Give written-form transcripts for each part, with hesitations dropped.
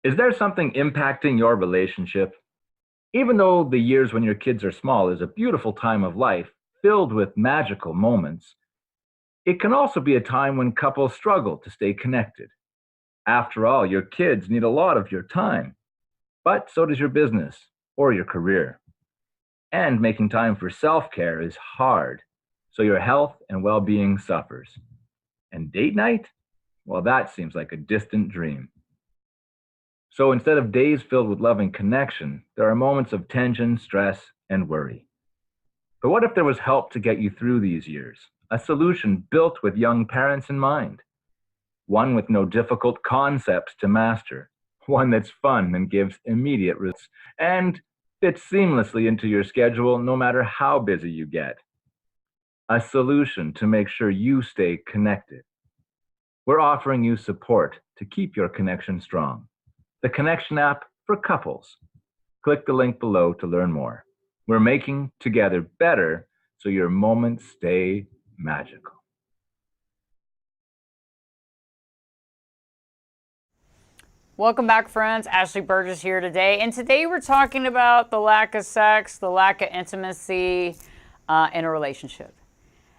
Is there something impacting your relationship? Even though the years when your kids are small is a beautiful time of life filled with magical moments, it can also be a time when couples struggle to stay connected. After all, your kids need a lot of your time, but so does your business or your career. And making time for self care is hard, so your health and well being suffers. And date night? Well, that seems like a distant dream. So instead of days filled with love and connection, there are moments of tension, stress, and worry. But what if there was help to get you through these years? A solution built with young parents in mind, one with no difficult concepts to master, one that's fun and gives immediate results, and fits seamlessly into your schedule no matter how busy you get. A solution to make sure you stay connected. We're offering you support to keep your connection strong. The Connection app for couples. Click the link below to learn more. We're making together better so your moments stay magical. Welcome back, friends. Ashley Burgess here today. And today we're talking about the lack of sex, the lack of intimacy in a relationship.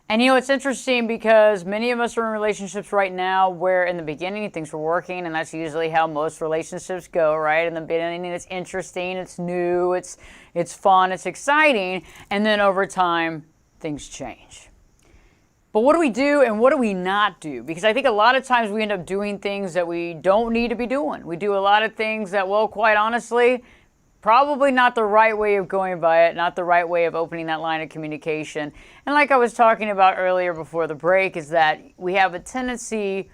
And it's interesting because many of us are in relationships right now where in the beginning things were working, and that's usually how most relationships go, right? In the beginning it's interesting, it's new, it's fun, it's exciting, and then over time things change. But what do we do and what do we not do? Because I think a lot of times we end up doing things that we don't need to be doing. We do a lot of things that, well, quite honestly, probably not the right way of going by it, not the right way of opening that line of communication. And like I was talking about earlier before the break, is that we have a tendency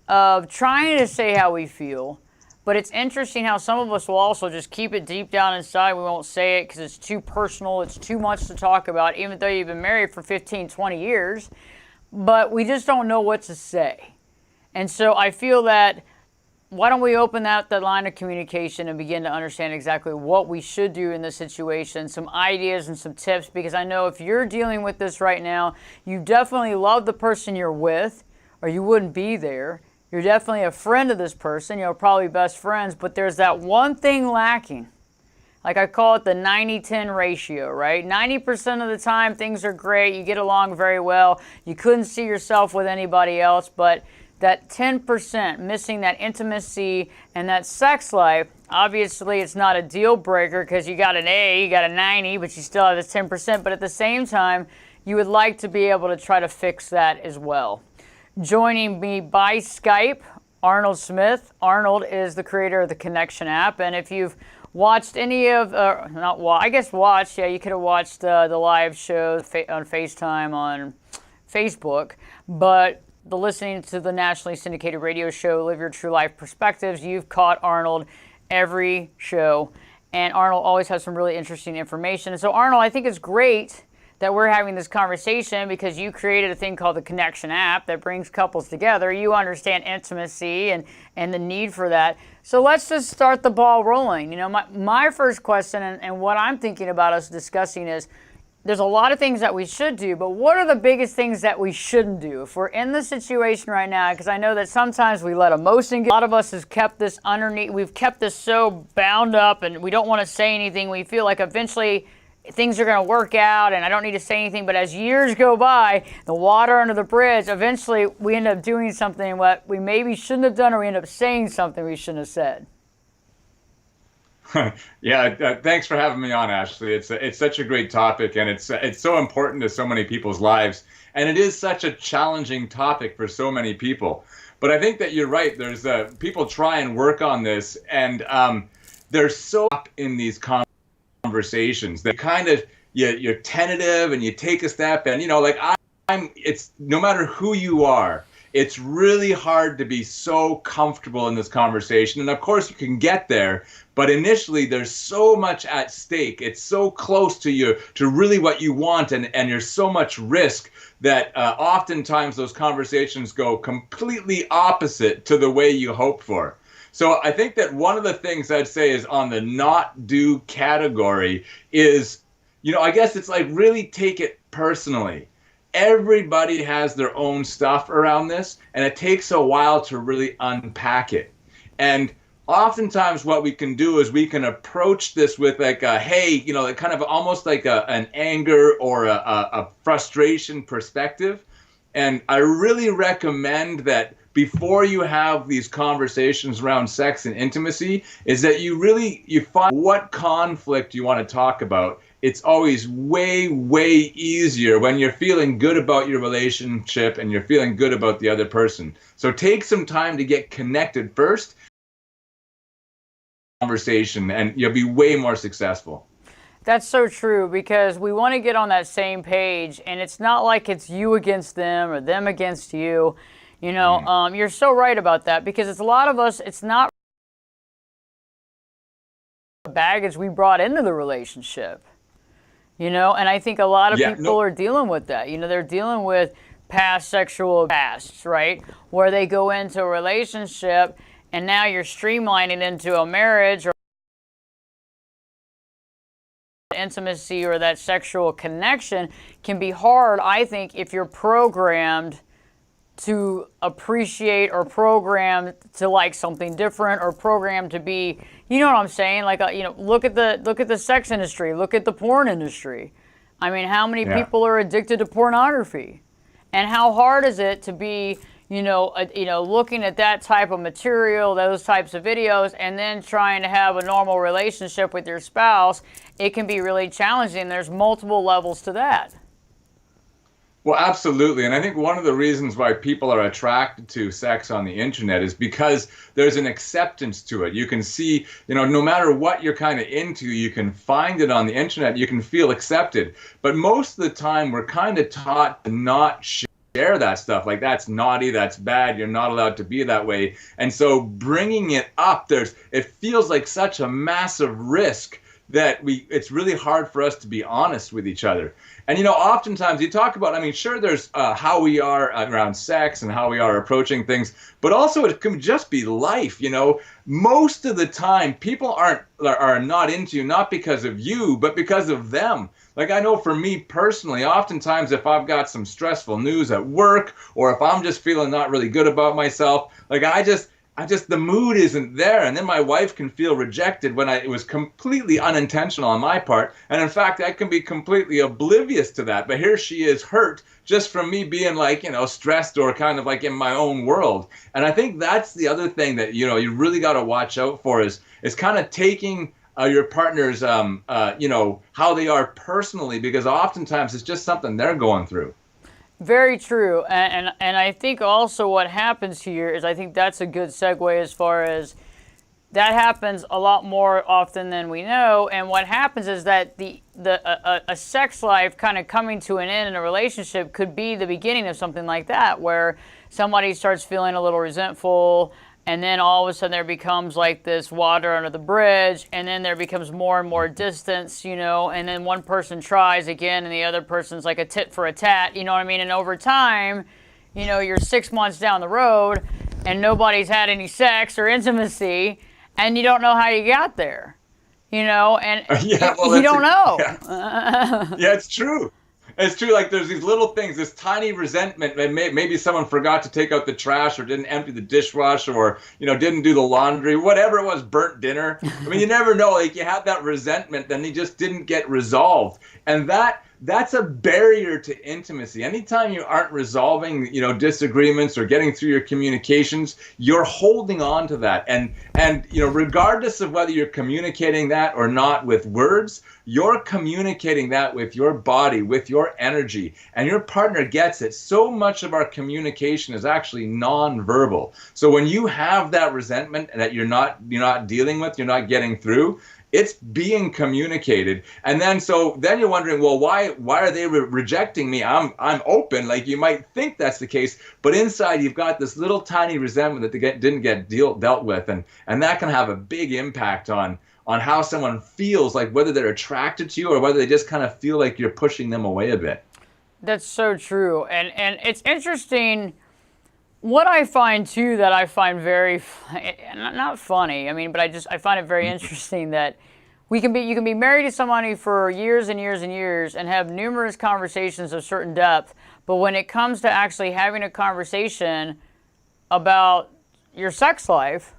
of trying to say how we feel, but it's interesting how some of us will also just keep it deep down inside. We won't say it because it's too personal, it's too much to talk about, even though you've been married for 15, 20 years, but we just don't know what to say. And so I feel that why don't we open that line of communication and begin to understand exactly what we should do in this situation, some ideas and some tips, because I know if you're dealing with this right now, you definitely love the person you're with, or you wouldn't be there. You're definitely a friend of this person, probably best friends, but there's that one thing lacking. Like I call it the 90-10 ratio, right? 90% of the time, things are great. You get along very well. You couldn't see yourself with anybody else, but that 10%, missing that intimacy and that sex life, obviously it's not a deal breaker because you got an A, you got a 90, but you still have this 10%. But at the same time, you would like to be able to try to fix that as well. Joining me by Skype, Arnold Smith. Arnold is the creator of the Connection app. And if you've watched any of, you could have watched the live show on FaceTime on Facebook, but the listening to the nationally syndicated radio show, Live Your True Life Perspectives, you've caught Arnold every show. And Arnold always has some really interesting information. And so Arnold, I think it's great that we're having this conversation because you created a thing called the Connection app that brings couples together. You understand intimacy and the need for that. So let's just start the ball rolling. My first question and what I'm thinking about us discussing is, there's a lot of things that we should do, but what are the biggest things that we shouldn't do? If we're in the situation right now, because I know that sometimes we let emotion get, a lot of us has kept this underneath, we've kept this so bound up and we don't want to say anything. We feel like eventually things are going to work out and I don't need to say anything, but as years go by, the water under the bridge, eventually we end up doing something what we maybe shouldn't have done, or we end up saying something we shouldn't have said. Yeah, thanks for having me on, Ashley. It's such a great topic, and it's so important to so many people's lives, and it is such a challenging topic for so many people. But I think that you're right. There's people try and work on this, and they're so up in these conversations. They kind of you're tentative, and you take a step, and I'm. It's no matter who you are. It's really hard to be so comfortable in this conversation. And of course you can get there, but initially there's so much at stake. It's so close to you, to really what you want, and there's so much risk that oftentimes those conversations go completely opposite to the way you hoped for. So I think that one of the things I'd say is on the not do category is, I guess it's like really take it personally. Everybody has their own stuff around this, and it takes a while to really unpack it. And oftentimes what we can do is we can approach this with like a, hey, kind of almost like an anger or a frustration perspective. And I really recommend that before you have these conversations around sex and intimacy is that you find what conflict you want to talk about. It's always way, way easier when you're feeling good about your relationship and you're feeling good about the other person. So take some time to get connected first, conversation, and you'll be way more successful. That's so true, because we want to get on that same page, and it's not like it's you against them or them against you. You're so right about that, because it's a lot of us, it's not baggage we brought into the relationship. And I think a lot of people are dealing with that. They're dealing with past sexual pasts, right? Where they go into a relationship and now you're streamlining into a marriage or intimacy, or that sexual connection can be hard, I think, if you're programmed to appreciate or programmed to like something different or programmed to be, you know what I'm saying? Like, look at the sex industry, look at the porn industry. I mean, how many people are addicted to pornography? And how hard is it to be, looking at that type of material, those types of videos, and then trying to have a normal relationship with your spouse? It can be really challenging. There's multiple levels to that. Well, absolutely. And I think one of the reasons why people are attracted to sex on the internet is because there's an acceptance to it. You can see, no matter what you're kind of into, you can find it on the internet. You can feel accepted. But most of the time, we're kind of taught to not share that stuff. Like, that's naughty, that's bad, you're not allowed to be that way. And so bringing it up, it feels like such a massive risk that it's really hard for us to be honest with each other. And, oftentimes you talk about, sure, there's how we are around sex and how we are approaching things, but also it can just be life. Most of the time people are not into you, not because of you, but because of them. Like, I know for me personally, oftentimes if I've got some stressful news at work, or if I'm just feeling not really good about myself, like the mood isn't there. And then my wife can feel rejected when it was completely unintentional on my part. And in fact, I can be completely oblivious to that. But here she is, hurt just from me being like, stressed or kind of like in my own world. And I think that's the other thing that, you really got to watch out for is kind of taking your partner's, how they are personally, because oftentimes it's just something they're going through. Very true. And I think also what happens here is, I think that's a good segue, as far as that happens a lot more often than we know. And what happens is that a sex life kind of coming to an end in a relationship could be the beginning of something like that, where somebody starts feeling a little resentful, and then all of a sudden there becomes like this water under the bridge, and then there becomes more and more distance, and then one person tries again and the other person's like a tit for a tat, you know what I mean? And over time, you're 6 months down the road and nobody's had any sex or intimacy, and you don't know how you got there, and you don't know. Yeah, it's true. It's true. Like, there's these little things, this tiny resentment. Maybe someone forgot to take out the trash, or didn't empty the dishwasher, or, didn't do the laundry, whatever it was, burnt dinner. You never know. Like, you have that resentment, then you just didn't get resolved. And that's a barrier to intimacy. Anytime you aren't resolving, disagreements or getting through your communications, you're holding on to that. And regardless of whether you're communicating that or not with words, you're communicating that with your body, with your energy, and your partner gets it. So much of our communication is actually nonverbal. So when you have that resentment that you're not dealing with, you're not getting through, it's being communicated. And then you're wondering, well, why are they rejecting me? I'm open. Like, you might think that's the case, but inside you've got this little tiny resentment that they didn't get dealt with, and that can have a big impact on how someone feels, like whether they're attracted to you or whether they just kind of feel like you're pushing them away a bit. That's so true. And it's interesting. What I find too, that I find very, not funny, but I find it very interesting that you can be married to somebody for years and years and years and have numerous conversations of certain depth, but when it comes to actually having a conversation about your sex life,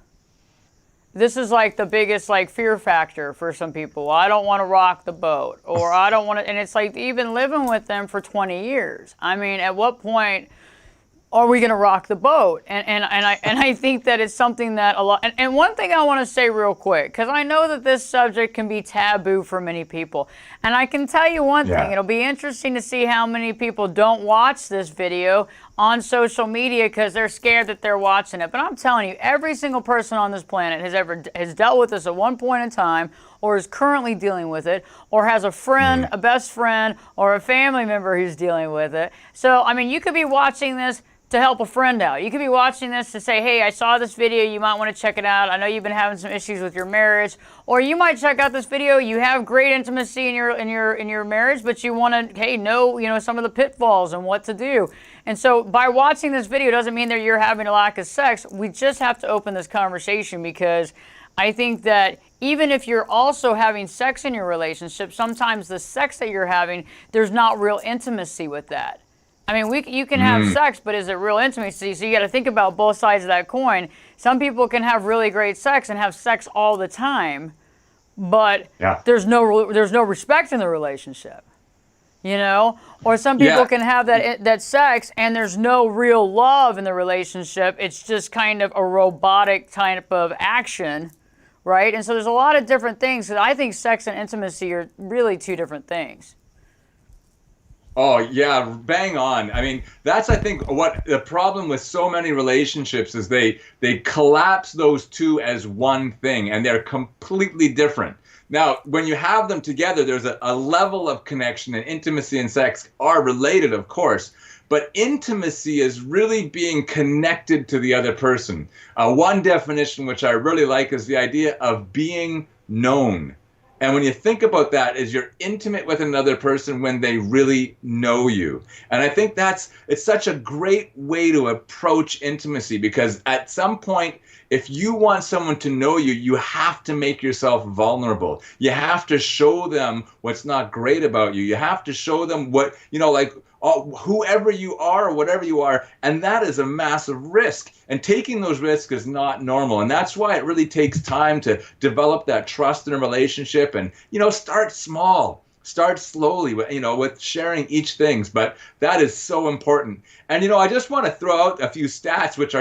this is like the biggest like fear factor for some people. Well, I don't want to rock the boat, or I don't want to, and it's like even living with them for 20 years. I mean, at what point are we going to rock the boat? And I think that it's something that a lot, and one thing I want to say real quick, because I know that this subject can be taboo for many people. And I can tell you one thing, it'll be interesting to see how many people don't watch this video on social media because they're scared that they're watching it. But I'm telling you, every single person on this planet has dealt with this at one point in time, or is currently dealing with it, or has a friend, a best friend, or a family member who's dealing with it. So, I mean, you could be watching this to help a friend out. You could be watching this to say, hey, I saw this video, you might want to check it out. I know you've been having some issues with your marriage. Or you might check out this video, you have great intimacy in your marriage, but you want to, hey, know some of the pitfalls and what to do. And so by watching this video doesn't mean that you're having a lack of sex. We just have to open this conversation, because I think that even if you're also having sex in your relationship, sometimes the sex that you're having, there's not real intimacy with that. I mean, you can have sex, but is it real intimacy? So you got to think about both sides of that coin. Some people can have really great sex and have sex all the time, but there's no respect in the relationship, Or some people can have that sex and there's no real love in the relationship. It's just kind of a robotic type of action, right? And so there's a lot of different things. I think sex and intimacy are really two different things. Oh, yeah, bang on. I mean, that's, I think, what the problem with so many relationships is they collapse those two as one thing, and they're completely different. Now, when you have them together, there's a level of connection, and intimacy and sex are related, of course. But intimacy is really being connected to the other person. One definition, which I really like, is the idea of being known. And when you think about that, is you're intimate with another person when they really know you. And I think it's such a great way to approach intimacy, because at some point, if you want someone to know you, you have to make yourself vulnerable. You have to show them what's not great about you. You have to show them what, whoever you are or whatever you are. And that is a massive risk. And taking those risks is not normal. And that's why it really takes time to develop that trust in a relationship. And, start small. Start slowly, with sharing each things. But that is so important. And, I just want to throw out a few stats which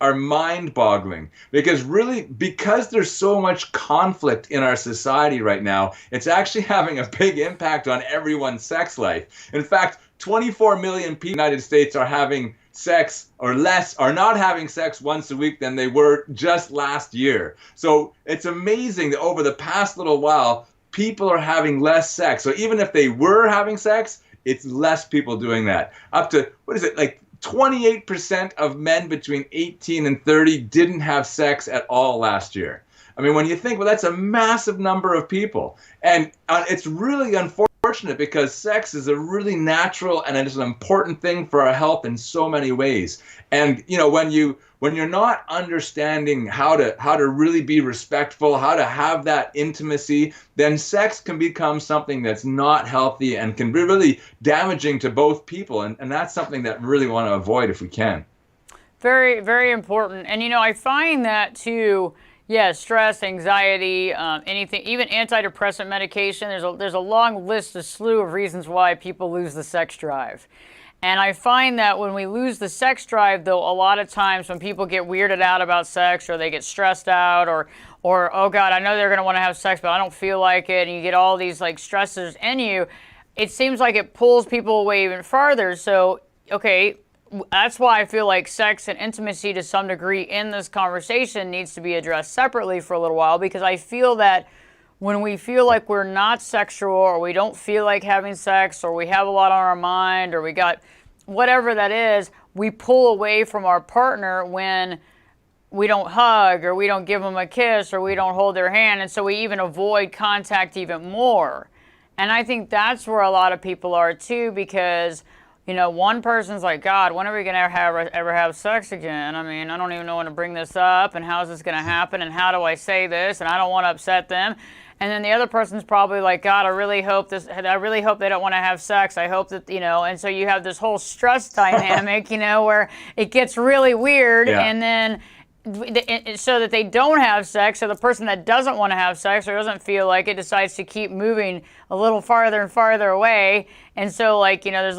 are mind-boggling. Because there's so much conflict in our society right now, it's actually having a big impact on everyone's sex life. In fact, 24 million people in the United States are having sex or less, are not having sex once a week than they were just last year. So it's amazing that over the past little while, people are having less sex. So even if they were having sex, it's less people doing that. Up to, 28% of men between 18 and 30 didn't have sex at all last year. I mean, when you think, that's a massive number of people. And it's really unfortunate, because sex is a really natural and it's an important thing for our health in so many ways. And, when you're not understanding how to really be respectful, how to have that intimacy, then sex can become something that's not healthy and can be really damaging to both people. And that's something that we really want to avoid if we can. Very, very important. And, I find that too. Yeah, stress, anxiety, anything, even antidepressant medication. There's a long list, a slew of reasons why people lose the sex drive. And I find that when we lose the sex drive, though, a lot of times when people get weirded out about sex, or they get stressed out, or oh God, I know they're going to want to have sex, but I don't feel like it, and you get all these like stressors in you, it seems like it pulls people away even farther. So, okay, that's why I feel like sex and intimacy to some degree in this conversation needs to be addressed separately for a little while, because I feel that when we feel like we're not sexual, or we don't feel like having sex, or we have a lot on our mind, or we got whatever that is, we pull away from our partner when we don't hug, or we don't give them a kiss, or we don't hold their hand. And so we even avoid contact even more. And I think that's where a lot of people are too, because one person's like, God, when are we going to ever have sex again? I mean, I don't even know when to bring this up, and how's this going to happen, and how do I say this, and I don't want to upset them. And then the other person's probably like, God, I really hope they don't want to have sex. I hope that, and so you have this whole stress dynamic, where it gets really weird. Yeah. And then so that they don't have sex, so the person that doesn't want to have sex or doesn't feel like it decides to keep moving a little farther and farther away. And so, like, there's